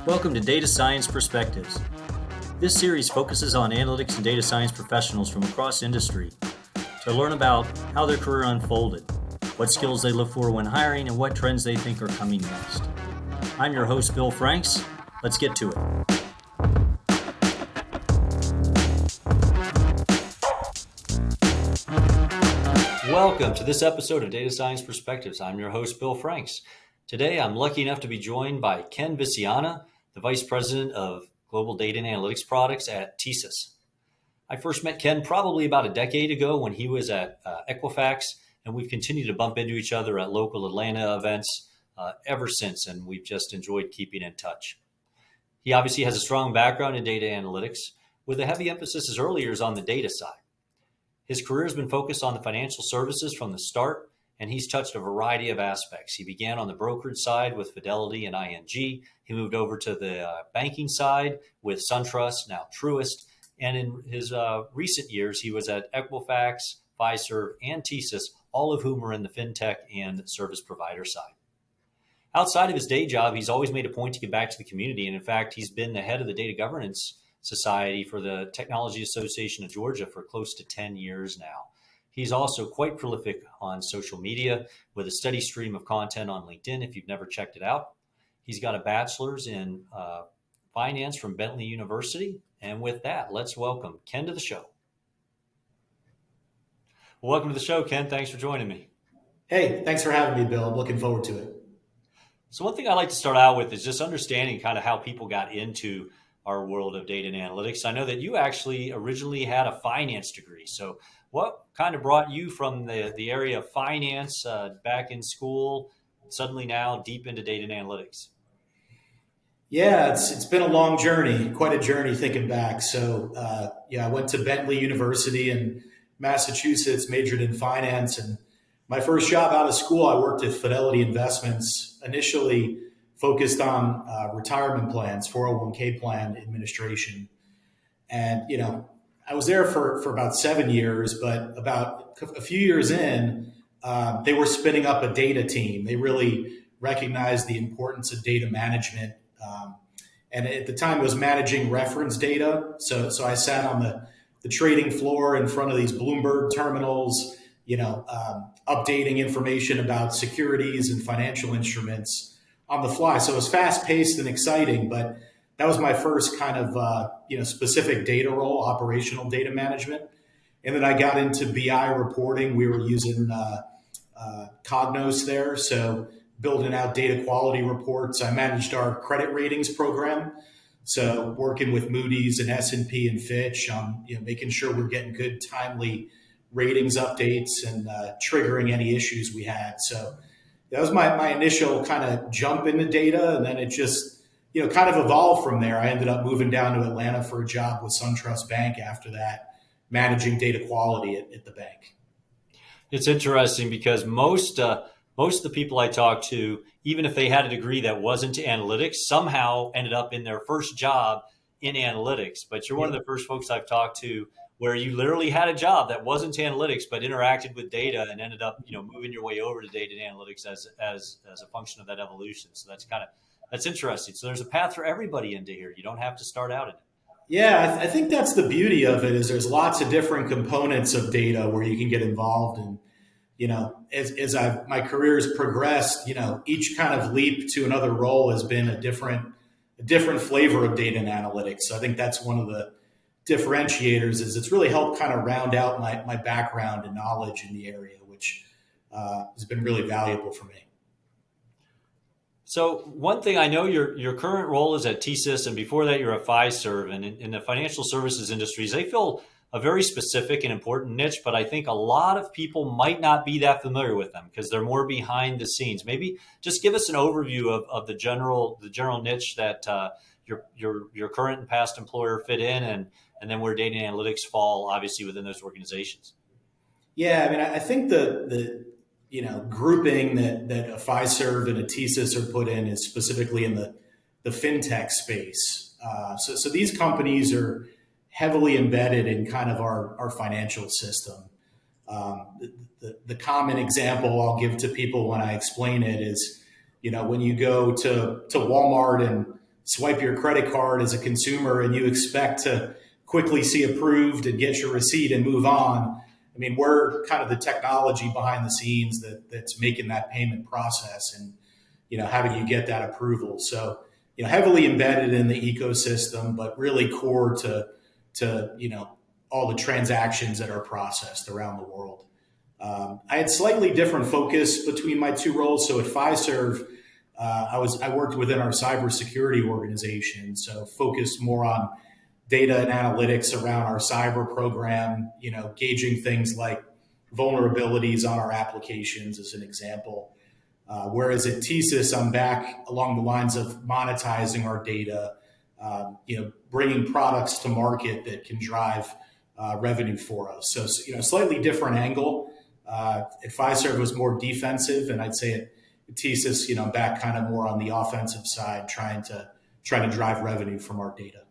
Welcome to Data Science Perspectives. This series focuses on analytics and data science professionals from across industry to learn about how their career unfolded, what skills they look for when hiring, and what trends they think are coming next. I'm your host, Bill Franks. Let's get to it. Welcome to this episode of Data Science Perspectives. I'm your host, Bill Franks. Today, I'm lucky enough to be joined by Ken Viciana, the Vice President of Global Data and Analytics Products at TSYS. I first met Ken probably about a decade ago when he was at Equifax, and we've continued to bump into each other at local Atlanta events ever since, and we've just enjoyed keeping in touch. He obviously has a strong background in data analytics, with a heavy emphasis as early years on the data side. His career has been focused on the financial services from the start, and he's touched a variety of aspects. He began on the brokerage side with Fidelity and ING. He moved over to the banking side with Suntrust, now Truist. And in his recent years, he was at Equifax, Fiserv, and TSYS, all of whom are in the Fintech and service provider side. Outside of his day job, he's always made a point to give back to the community. And in fact, he's been the head of the Data Governance Society for the Technology Association of Georgia for close to 10 years now. He's also quite prolific on social media with a steady stream of content on LinkedIn if you've never checked it out. He's got a bachelor's in finance from Bentley University. And with that, let's welcome Ken to the show. Well, welcome to the show, Ken. Thanks for joining me. Hey, thanks for having me, Bill. I'm looking forward to it. So one thing I like to start out with is just understanding kind of how people got into our world of data and analytics. I know that you actually originally had a finance degree. So what kind of brought you from the area of finance back in school, suddenly now deep into data and analytics? Yeah, it's been a long journey, quite a journey thinking back. So I went to Bentley University in Massachusetts, majored in finance. And my first job out of school, I worked at Fidelity Investments, initially focused on retirement plans, 401k plan administration. And, I was there for about 7 years, but about a few years in, they were spinning up a data team. They really recognized the importance of data management. And at the time, it was managing reference data. So I sat on the trading floor in front of these Bloomberg terminals, updating information about securities and financial instruments on the fly. So it was fast paced and exciting, but that was my first kind of, specific data role, operational data management. And then I got into BI reporting. We were using Cognos there. So building out data quality reports. I managed our credit ratings program. So working with Moody's and S&P and Fitch on, making sure we're getting good, timely ratings updates and triggering any issues we had. So that was my initial kind of jump into data. And then it just, kind of evolved from there. I ended up moving down to Atlanta for a job with Suntrust Bank after that, managing data quality at the bank. It's interesting because most of the people I talk to, even if they had a degree that wasn't analytics, somehow ended up in their first job in analytics. But you're one of the first folks I've talked to where you literally had a job that wasn't analytics, but interacted with data and ended up, moving your way over to data and analytics as a function of that evolution. So that's interesting. So there's a path for everybody into here. You don't have to start out in it. Yeah, I think that's the beauty of it is there's lots of different components of data where you can get involved in. As my career has progressed, each kind of leap to another role has been a different flavor of data and analytics. So I think that's one of the differentiators is it's really helped kind of round out my background and knowledge in the area, which has been really valuable for me. So one thing I know your current role is at TSYS, and before that you're at Fiserv, and in the financial services industries, they fill a very specific and important niche, but I think a lot of people might not be that familiar with them because they're more behind the scenes. Maybe just give us an overview of the general niche that your current and past employer fit in, and then where data and analytics fall, obviously, within those organizations. Yeah, I mean, I think the grouping that a Fiserv and a TSYS are put in is specifically in the Fintech space. So these companies are heavily embedded in kind of our financial system. The common example I'll give to people when I explain it is, when you go to Walmart and swipe your credit card as a consumer and you expect to quickly see approved and get your receipt and move on. I mean, we're kind of the technology behind the scenes that's making that payment process, and how do you get that approval? So heavily embedded in the ecosystem, but really core to all the transactions that are processed around the world. I had slightly different focus between my two roles. So at Fiserv, I worked within our cybersecurity organization, so focused more on data and analytics around our cyber program, gauging things like vulnerabilities on our applications as an example. Whereas at TSYS, I'm back along the lines of monetizing our data, bringing products to market that can drive revenue for us. So, slightly different angle. At Fiserv was more defensive, and I'd say at TSYS, back kind of more on the offensive side, trying to drive revenue from our data.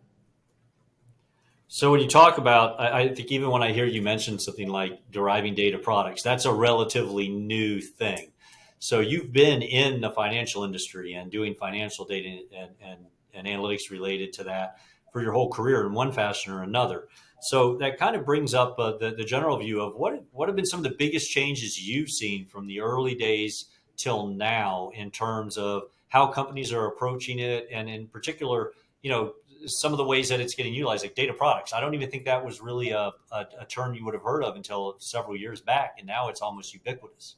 So when you talk about, I think even when I hear you mention something like deriving data products, that's a relatively new thing. So you've been in the financial industry and doing financial data and analytics related to that for your whole career in one fashion or another. So that kind of brings up the general view of what have been some of the biggest changes you've seen from the early days till now in terms of how companies are approaching it, and in particular, some of the ways that it's getting utilized, like data products. I don't even think that was really a term you would have heard of until several years back, and now it's almost ubiquitous.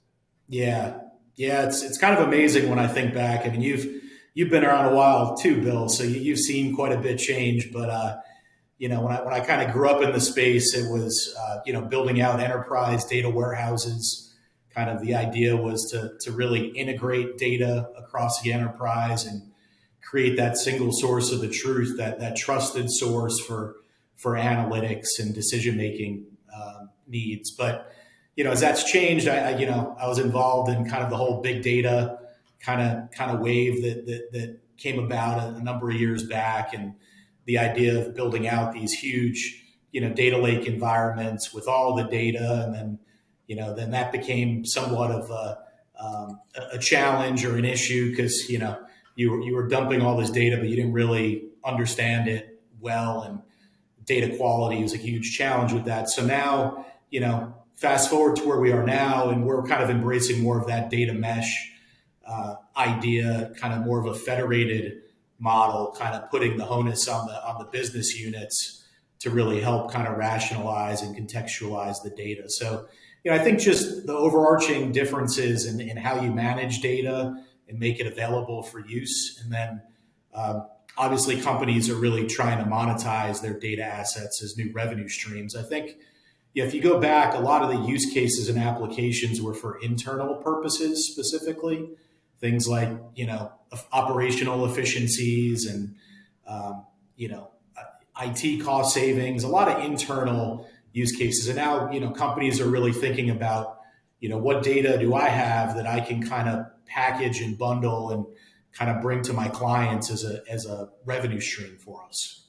Yeah, it's kind of amazing when I think back. I mean, you've been around a while too, Bill, so you've seen quite a bit change. But when I kind of grew up in the space, it was building out enterprise data warehouses. Kind of the idea was to really integrate data across the enterprise and create that single source of the truth, that trusted source for analytics and decision making needs. But as that's changed, I was involved in kind of the whole big data kind of wave that came about a number of years back, and the idea of building out these huge data lake environments with all the data, and then that became somewhat of a challenge or an issue because you were dumping all this data, but you didn't really understand it well, and data quality was a huge challenge with that. So now, fast forward to where we are now, and we're kind of embracing more of that data mesh idea, kind of more of a federated model, kind of putting the onus on the business units to really help kind of rationalize and contextualize the data. So, I think just the overarching differences in how you manage data and make it available for use. And then obviously companies are really trying to monetize their data assets as new revenue streams. I think if you go back, a lot of the use cases and applications were for internal purposes specifically, things like, operational efficiencies and, IT cost savings, a lot of internal use cases. And now, companies are really thinking about, what data do I have that I can kind of package and bundle and kind of bring to my clients as a revenue stream for us.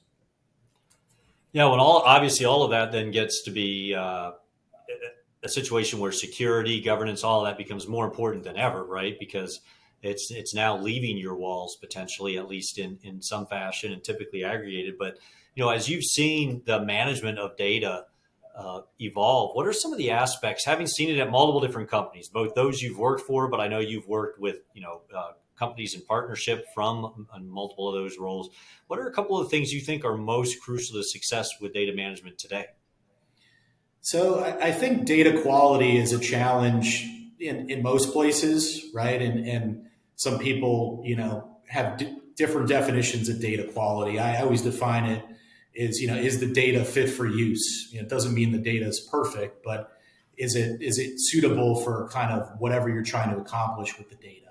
Yeah, when all of that then gets to be a situation where security, governance, all of that becomes more important than ever, right? Because it's now leaving your walls potentially, at least in some fashion, and typically aggregated. But as you've seen the management of data evolve, what are some of the aspects, having seen it at multiple different companies, both those you've worked for, but I know you've worked with companies in partnership from multiple of those roles. What are a couple of things you think are most crucial to success with data management today? So I think data quality is a challenge in most places, right? And some people, have different definitions of data quality. I always define it as, is the data fit for use? It doesn't mean the data is perfect, but is it suitable for kind of whatever you're trying to accomplish with the data?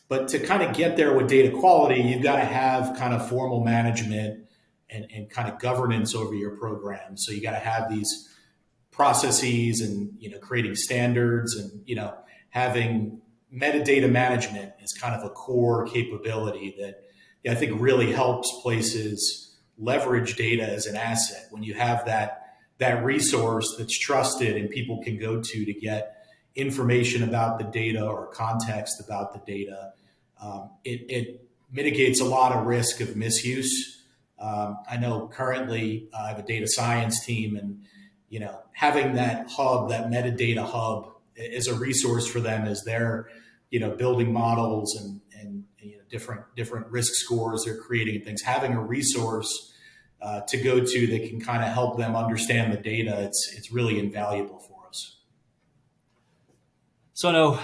But to kind of get there with data quality, you've got to have kind of formal management and kind of governance over your program. So you got to have these processes and, creating standards and, having metadata management is kind of a core capability that I think really helps places leverage data as an asset. When you have that resource that's trusted and people can go to get information about the data or context about the data, it mitigates a lot of risk of misuse. I know currently I have a data science team, and having that hub, that metadata hub, is a resource for them as they're building models and different risk scores they're creating and things. Having a resource to go to that can kind of help them understand the data, it's really invaluable for us. So, no,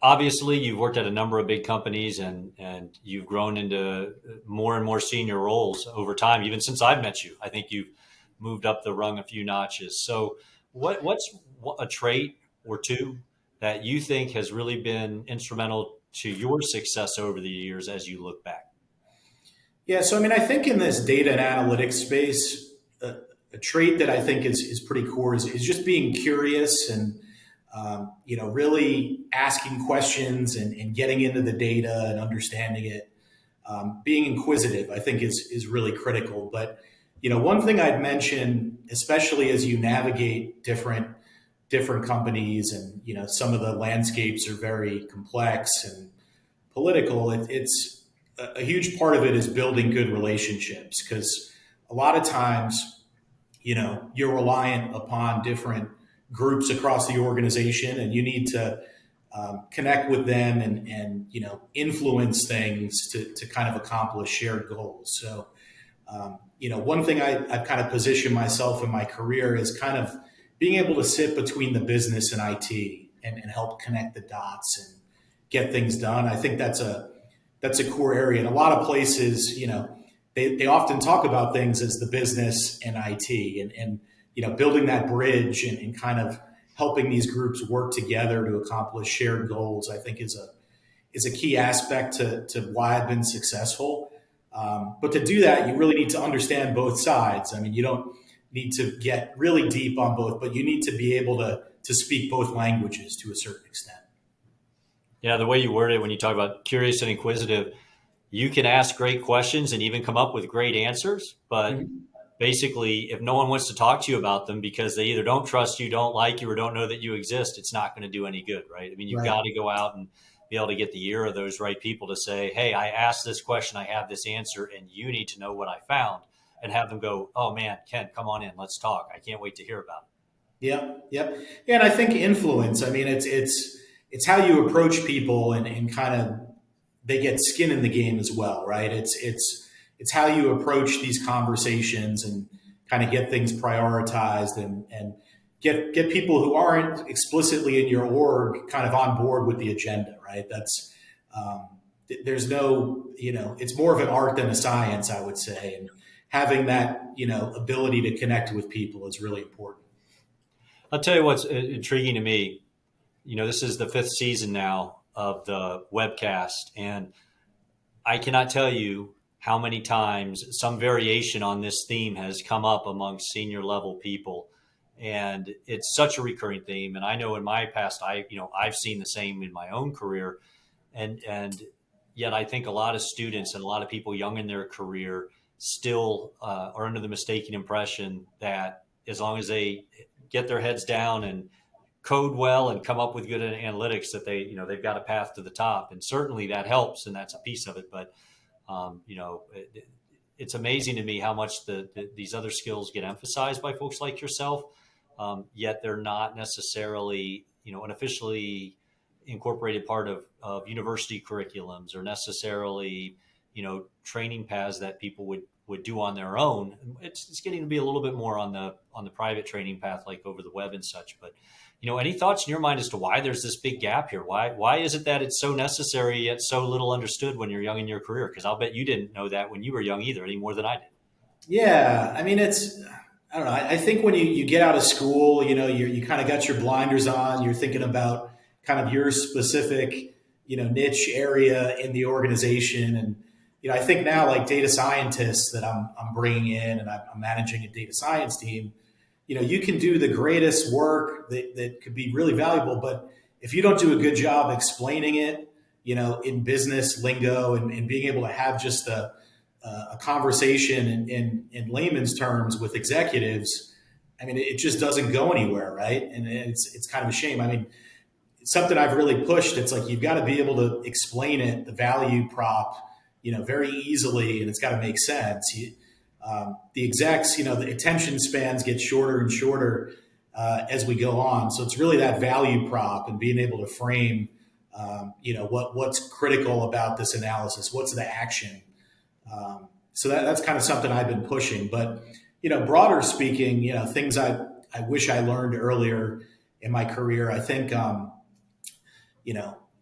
obviously you've worked at a number of big companies and you've grown into more and more senior roles over time, even since I've met you. I think you've moved up the rung a few notches. So what's a trait or two that you think has really been instrumental to your success over the years as you look back? Yeah, so I think in this data and analytics space, a trait that I think is pretty core is just being curious and really asking questions and getting into the data and understanding it. Being inquisitive, I think, is really critical. But one thing I'd mention, especially as you navigate different companies, and some of the landscapes are very complex and political. It's a huge part of it is building good relationships, because a lot of times, you're reliant upon different groups across the organization, and you need to connect with them and influence things to kind of accomplish shared goals. So, one thing I've kind of positioned myself in my career is kind of being able to sit between the business and IT and help connect the dots and get things done. I think that's a core area. In a lot of places, they often talk about things as the business and IT, and building that bridge and kind of helping these groups work together to accomplish shared goals, I think is a key aspect to why I've been successful. But to do that, you really need to understand both sides. You don't need to get really deep on both, but you need to be able to speak both languages to a certain extent. Yeah, the way you word it when you talk about curious and inquisitive, you can ask great questions and even come up with great answers. But basically, if no one wants to talk to you about them because they either don't trust you, don't like you, or don't know that you exist, it's not going to do any good, right? You've got to go out and be able to get the ear of those right people to say, hey, I asked this question, I have this answer, and you need to know what I found, and have them go, oh man, Ken, come on in, let's talk. I can't wait to hear about it. Yep. Yeah, and I think influence, it's how you approach people and kind of they get skin in the game as well, right? It's how you approach these conversations and kind of get things prioritized and get people who aren't explicitly in your org kind of on board with the agenda, right? That's there's no, it's more of an art than a science, I would say. And having that, ability to connect with people is really important. I'll tell you what's intriguing to me. This is the 5th season now of the webcast, and I cannot tell you how many times some variation on this theme has come up among senior level people. And it's such a recurring theme. And I know in my past, I've seen the same in my own career. And yet I think a lot of students and a lot of people young in their career still are under the mistaken impression that as long as they get their heads down and code well and come up with good analytics, that they've got a path to the top. And certainly that helps, and that's a piece of it. But it's amazing to me how much these other skills get emphasized by folks like yourself, yet they're not necessarily an officially incorporated part of university curriculums, or necessarily training paths that people would do on their own. It's getting to be a little bit more on the private training path, like over the web and such. But any thoughts in your mind as to why there's this big gap here? Why is it that it's so necessary yet so little understood when you're young in your career? Because I'll bet you didn't know that when you were young either, any more than I did. Yeah, I don't know. I think when you get out of school, you kind of got your blinders on. You're thinking about kind of your specific, niche area in the organization. And, I think now, like data scientists that I'm bringing in, and I'm managing a data science team, you can do the greatest work that could be really valuable, but if you don't do a good job explaining it, in business lingo and being able to have just a conversation in layman's terms with executives, it just doesn't go anywhere, right? And it's kind of a shame. It's something I've really pushed. It's like you've got to be able to explain it, the value prop, very easily, and it's got to make sense. The execs, the attention spans get shorter and shorter as we go on. So it's really that value prop and being able to frame, what's critical about this analysis, what's the action. So that's kind of something I've been pushing. But broader speaking, things I wish I learned earlier in my career. I think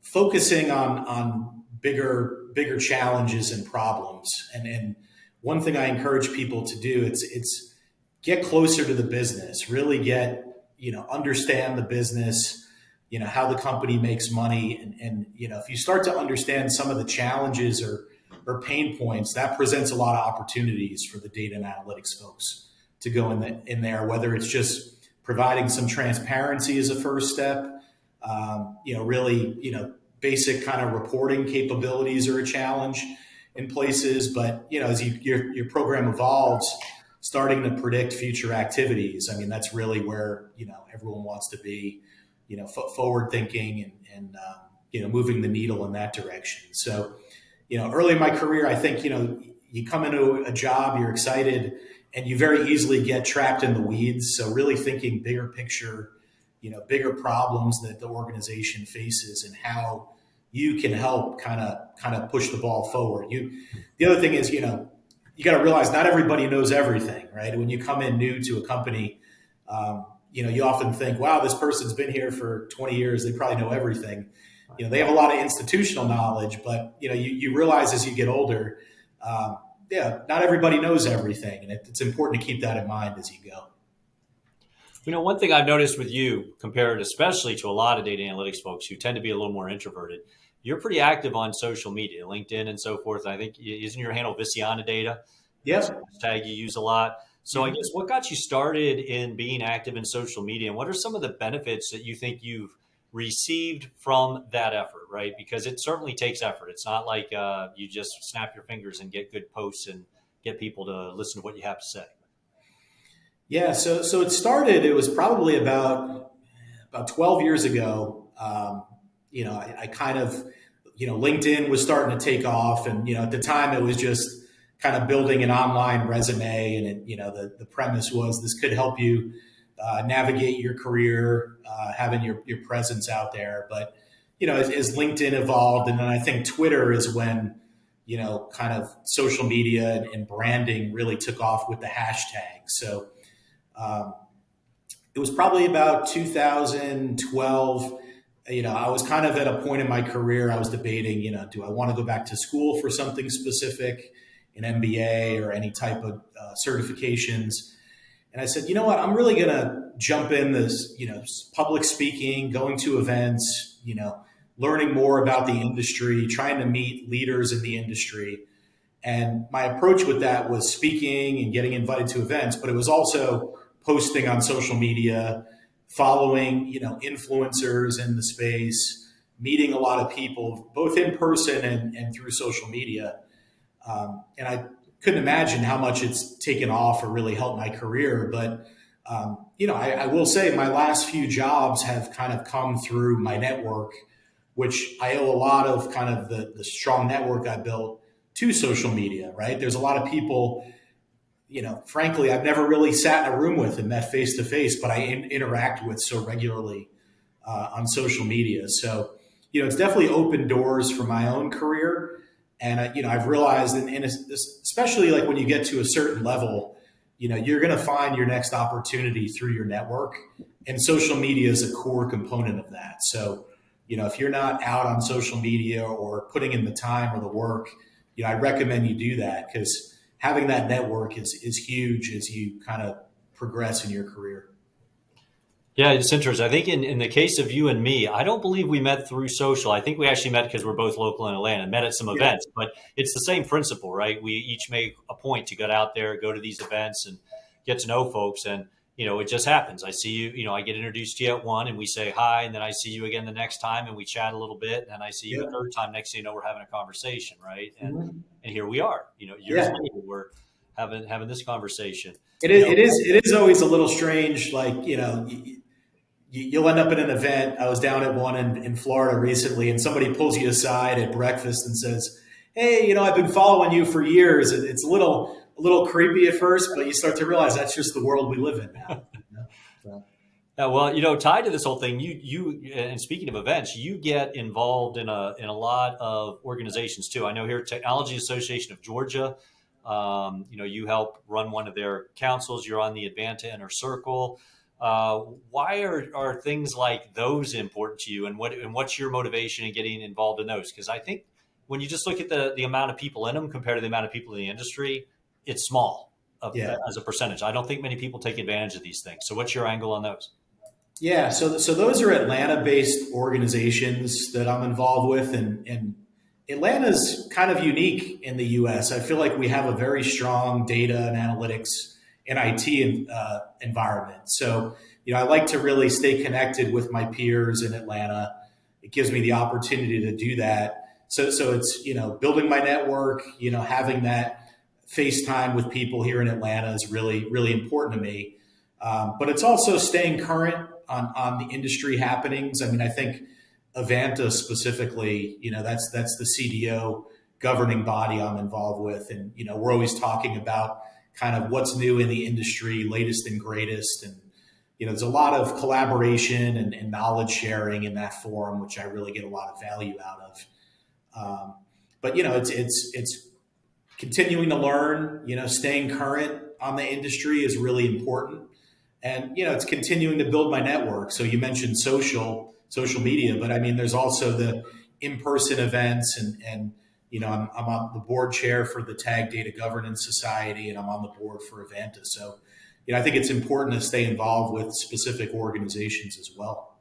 focusing on bigger challenges and problems. And one thing I encourage people to do, it's get closer to the business, really understand the business, how the company makes money. And if you start to understand some of the challenges or pain points, that presents a lot of opportunities for the data and analytics folks to go in there, whether it's just providing some transparency as a first step, basic kind of reporting capabilities are a challenge in places. But, as your program evolves, starting to predict future activities, I mean, that's really where, everyone wants to be, forward thinking and moving the needle in that direction. So, early in my career, I think, you come into a job, you're excited, and you very easily get trapped in the weeds. So really thinking bigger picture, bigger problems that the organization faces and how you can help kind of push the ball forward. The other thing is, you got to realize not everybody knows everything, right? When you come in new to a company, you often think, wow, this person's been here for 20 years. They probably know everything. They have a lot of institutional knowledge, but, you realize as you get older, not everybody knows everything. And it's important to keep that in mind as you go. One thing I've noticed with you, compared especially to a lot of data analytics folks who tend to be a little more introverted, you're pretty active on social media, LinkedIn and so forth. I think, isn't your handle Viciana Data? Yes. Hashtag you use a lot. So I guess what got you started in being active in social media, and what are some of the benefits that you think you've received from that effort, right? Because it certainly takes effort. It's not like you just snap your fingers and get good posts and get people to listen to what you have to say. Yeah, so it was probably about 12 years ago. I kind of, LinkedIn was starting to take off, and, at the time it was just kind of building an online resume. And the premise was this could help you navigate your career, having your presence out there. But, as LinkedIn evolved, and then I think Twitter is when, kind of social media and branding really took off with the hashtag. So, it was probably about 2012. I was kind of at a point in my career, I was debating, do I want to go back to school for something specific, an MBA or any type of certifications? And I said, you know what, I'm really going to jump in this, public speaking, going to events, learning more about the industry, trying to meet leaders in the industry. And my approach with that was speaking and getting invited to events, but it was also posting on social media, following, influencers in the space, meeting a lot of people, both in person and through social media. And I couldn't imagine how much it's taken off or really helped my career. But, I will say my last few jobs have kind of come through my network, which I owe a lot of kind of the strong network I built to social media, right? There's a lot of people, frankly, I've never really sat in a room with and met face to face, but I interact with so regularly on social media. So, it's definitely opened doors for my own career. And, I've realized, and especially like when you get to a certain level, you're going to find your next opportunity through your network, and social media is a core component of that. So, if you're not out on social media or putting in the time or the work, I recommend you do that, because having that network is huge as you kind of progress in your career. Yeah, it's interesting. I think in the case of you and me, I don't believe we met through social. I think we actually met because we're both local in Atlanta, met at some events, but it's the same principle, right? We each make a point to get out there, go to these events and get to know folks. And, it just happens. I see you, I get introduced to you at one and we say hi, and then I see you again the next time and we chat a little bit. And I see you a third time. Next thing you know, we're having a conversation, right? And here we are, years later, we're having this conversation. It is always a little strange. Like, you'll end up at an event. I was down at one in Florida recently, and somebody pulls you aside at breakfast and says, hey, I've been following you for years. It's a little creepy at first, but you start to realize that's just the world we live in now. So, Yeah, well, tied to this whole thing, and speaking of events, you get involved in a lot of organizations too. I know here, Technology Association of Georgia, you help run one of their councils. You're on the Advanta Inner Circle. Why are things like those important to you, and what's your motivation in getting involved in those? Because I think when you just look at the amount of people in them compared to the amount of people in the industry, it's small yeah. as a percentage. I don't think many people take advantage of these things. So, what's your angle on those? Yeah, so those are Atlanta-based organizations that I'm involved with, and Atlanta's kind of unique in the U.S. I feel like we have a very strong data and analytics and IT environment. So, I like to really stay connected with my peers in Atlanta. It gives me the opportunity to do that. So it's building my network. Having that FaceTime with people here in Atlanta is really really important to me. But it's also staying current on the industry happenings. I mean, I think Avanta specifically, that's the CDO governing body I'm involved with. And, we're always talking about kind of what's new in the industry, latest and greatest. And, there's a lot of collaboration and knowledge sharing in that forum, which I really get a lot of value out of. But, it's continuing to learn, staying current on the industry is really important. And it's continuing to build my network. So you mentioned social media, but I mean, there's also the in-person events, and I'm on the board chair for the Tag Data Governance Society, and I'm on the board for Avanta. So I think it's important to stay involved with specific organizations as well.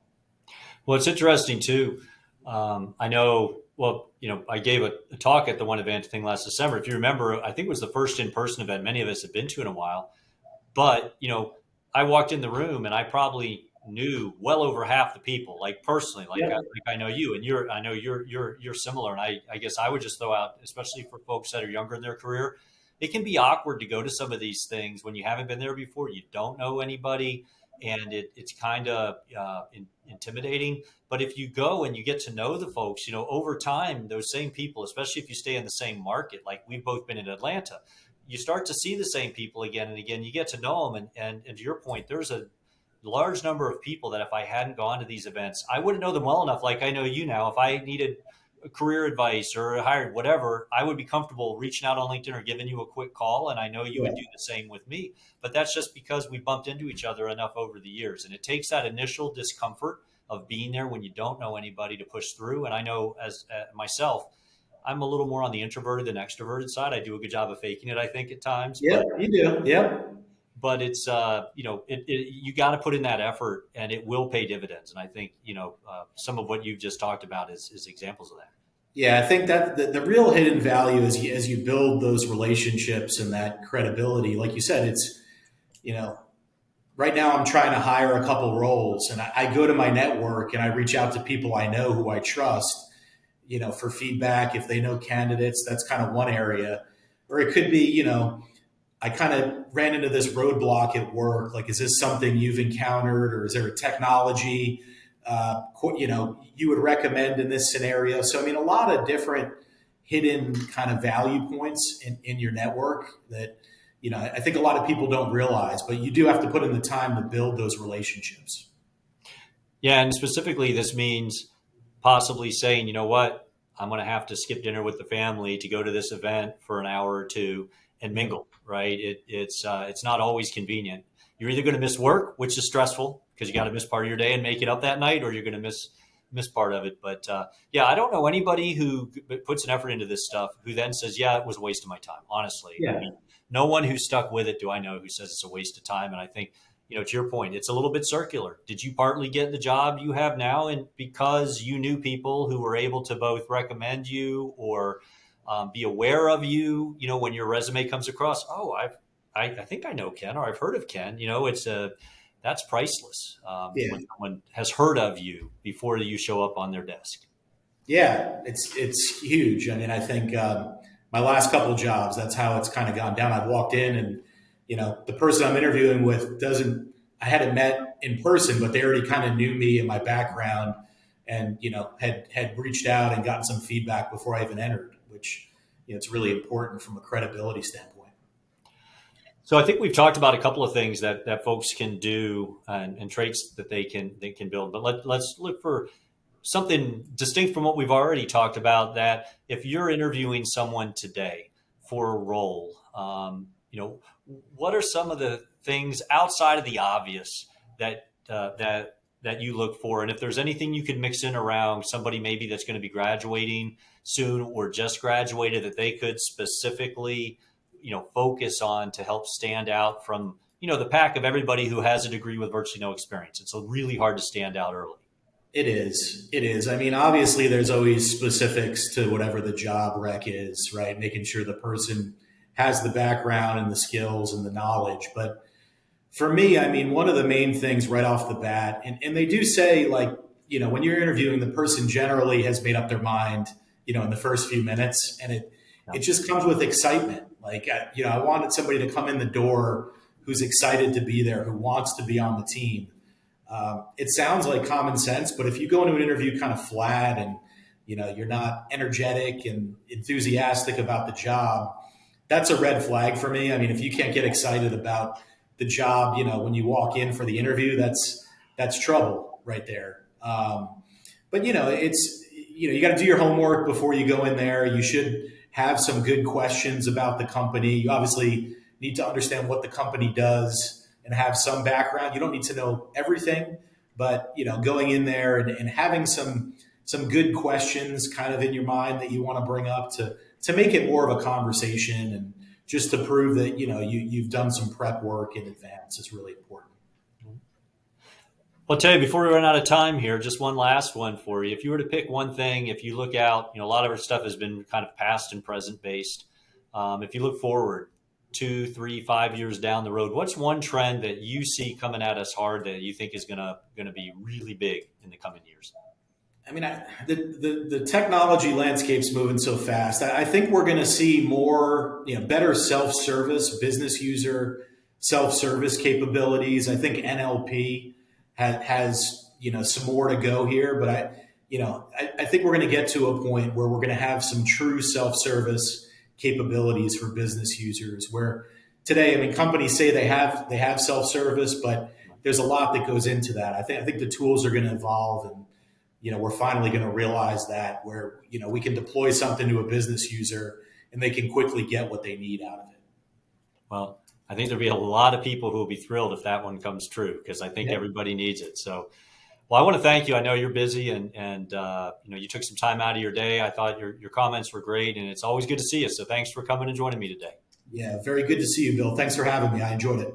Well, it's interesting too. I know. Well, I gave a talk at the One Event thing last December. If you remember, I think it was the first in-person event many of us have been to in a while. But I walked in the room and I probably knew well over half the people, like personally, Yeah. I know you, and I know you're similar. And I guess I would just throw out, especially for folks that are younger in their career, it can be awkward to go to some of these things when you haven't been there before. You don't know anybody, and it's kind of intimidating. But if you go and you get to know the folks, over time, those same people, especially if you stay in the same market, like we've both been in Atlanta, you start to see the same people again and again. You get to know them, and to your point, there's a large number of people that if I hadn't gone to these events, I wouldn't know them well enough. Like I know you now. If I needed career advice or hired whatever, I would be comfortable reaching out on LinkedIn or giving you a quick call, and I know you would do the same with me. But that's just because we bumped into each other enough over the years, and it takes that initial discomfort of being there when you don't know anybody to push through. And I know as myself, I'm a little more on the introverted than extroverted side. I do a good job of faking it, I think, at times. Yeah, you do. Yeah. But it's you got to put in that effort, and it will pay dividends. And I think some of what you've just talked about is examples of that. Yeah, I think that the real hidden value is as you build those relationships and that credibility. Like you said, it's right now I'm trying to hire a couple roles, and I go to my network and I reach out to people I know who I trust, for feedback. If they know candidates, that's kind of one area. Or it could be, I kind of ran into this roadblock at work. Like, is this something you've encountered, or is there a technology, you would recommend in this scenario? So, I mean, a lot of different hidden kind of value points in your network that, I think a lot of people don't realize, but you do have to put in the time to build those relationships. Yeah, and specifically, this means possibly saying, you know what, I'm going to have to skip dinner with the family to go to this event for an hour or two and mingle, right? It's not always convenient. You're either going to miss work, which is stressful because you got to miss part of your day and make it up that night, or you're going to miss part of it. But yeah, I don't know anybody who puts an effort into this stuff who then says, yeah, it was a waste of my time, honestly. Yeah. I mean, no one who's stuck with it do I know who says it's a waste of time. And I think, to your point, it's a little bit circular. Did you partly get the job you have now and because you knew people who were able to both recommend you or be aware of you, when your resume comes across? Oh, I think I know Ken, or I've heard of Ken. That's priceless. Yeah. When someone has heard of you before you show up on their desk. Yeah, it's huge. I mean, I think my last couple of jobs, that's how it's kind of gone down. I've walked in and, the person I'm interviewing with I hadn't met in person, but they already kind of knew me and my background and, had reached out and gotten some feedback before I even entered, which, it's really important from a credibility standpoint. So I think we've talked about a couple of things that folks can do and traits that they can build. But let's look for something distinct from what we've already talked about. That if you're interviewing someone today for a role, what are some of the things outside of the obvious that you look for? And if there's anything you could mix in around somebody maybe that's going to be graduating soon or just graduated that they could specifically focus on to help stand out from, the pack of everybody who has a degree with virtually no experience. It's really hard to stand out early. It is. It is. I mean, obviously there's always specifics to whatever the job rec is, right? Making sure the person has the background and the skills and the knowledge. But for me, I mean, one of the main things right off the bat, and they do say, like, when you're interviewing, the person generally has made up their mind, in the first few minutes, and it just comes with excitement. Like, I wanted somebody to come in the door who's excited to be there, who wants to be on the team. It sounds like common sense, but if you go into an interview kind of flat and, you're not energetic and enthusiastic about the job, that's a red flag for me. I mean, if you can't get excited about the job, when you walk in for the interview, that's trouble right there. But, you got to do your homework before you go in there. You should have some good questions about the company. You obviously need to understand what the company does and have some background. You don't need to know everything, but going in there and having some good questions kind of in your mind that you want to bring up to make it more of a conversation and just to prove that you've done some prep work in advance is really important. Well, Tay, before we run out of time here, just one last one for you. If you were to pick one thing, if you look out, a lot of our stuff has been kind of past and present based. If you look forward 2, 3, 5 years down the road, what's one trend that you see coming at us hard that you think is gonna be really big in the coming years? I mean, the technology landscape's moving so fast. I think we're going to see more, better self-service, business user self-service capabilities. I think NLP has some more to go here, but I think we're going to get to a point where we're going to have some true self-service capabilities for business users. Where today, I mean, companies say they have self-service, but there's a lot that goes into that. I think the tools are going to evolve, and we're finally going to realize that where we can deploy something to a business user and they can quickly get what they need out of it. Well, I think there'll be a lot of people who will be thrilled if that one comes true, because I think everybody needs it. So, well, I want to thank you. I know you're busy and you took some time out of your day. I thought your comments were great, and it's always good to see you. So thanks for coming and joining me today. Yeah, very good to see you, Bill. Thanks for having me. I enjoyed it.